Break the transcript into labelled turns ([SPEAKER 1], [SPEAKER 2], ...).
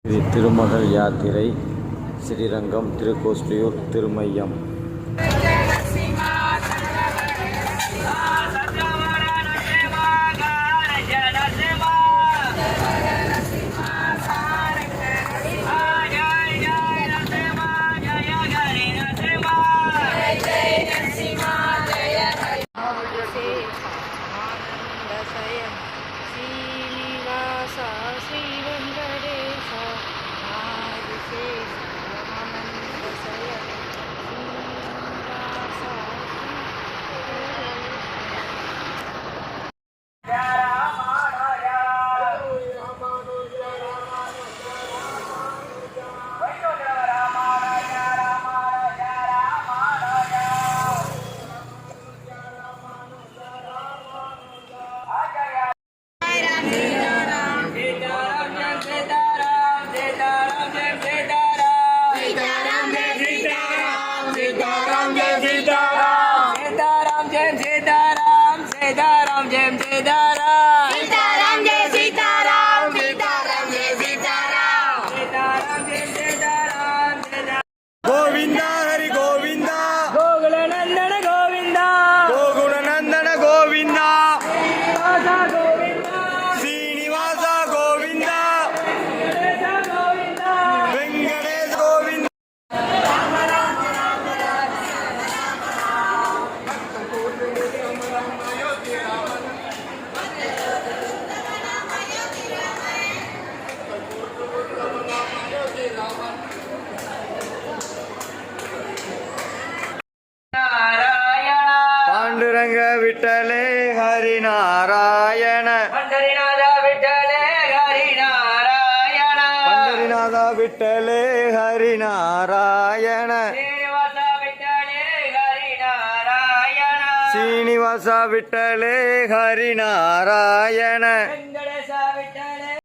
[SPEAKER 1] இது திருமகள் யாத்திரை ஸ்ரீரங்கம் திருக்கோஷ்டியூர் திருமையம்.
[SPEAKER 2] गोविंदा हरि गोविंदा
[SPEAKER 3] गोकुल नंदन गोविंदा
[SPEAKER 2] गोकुल नंदन गोविंदा
[SPEAKER 3] गोविंदा
[SPEAKER 2] श्रीनिवास गोविंदा
[SPEAKER 3] गोविंदा
[SPEAKER 2] वेंकटेश गोविंदा पांडुरंग विठ्ठले हरि नारायण
[SPEAKER 3] पंढरीनाथ विठ्ठले हरी नारायण
[SPEAKER 2] पंढरीनाथ विठ्ठले हरि नारायण
[SPEAKER 3] श्रीनिवास विठ्ठले हरी नारायण
[SPEAKER 2] श्रीनिवास विठ्ठले हरि नारायण
[SPEAKER 3] वेंकटेश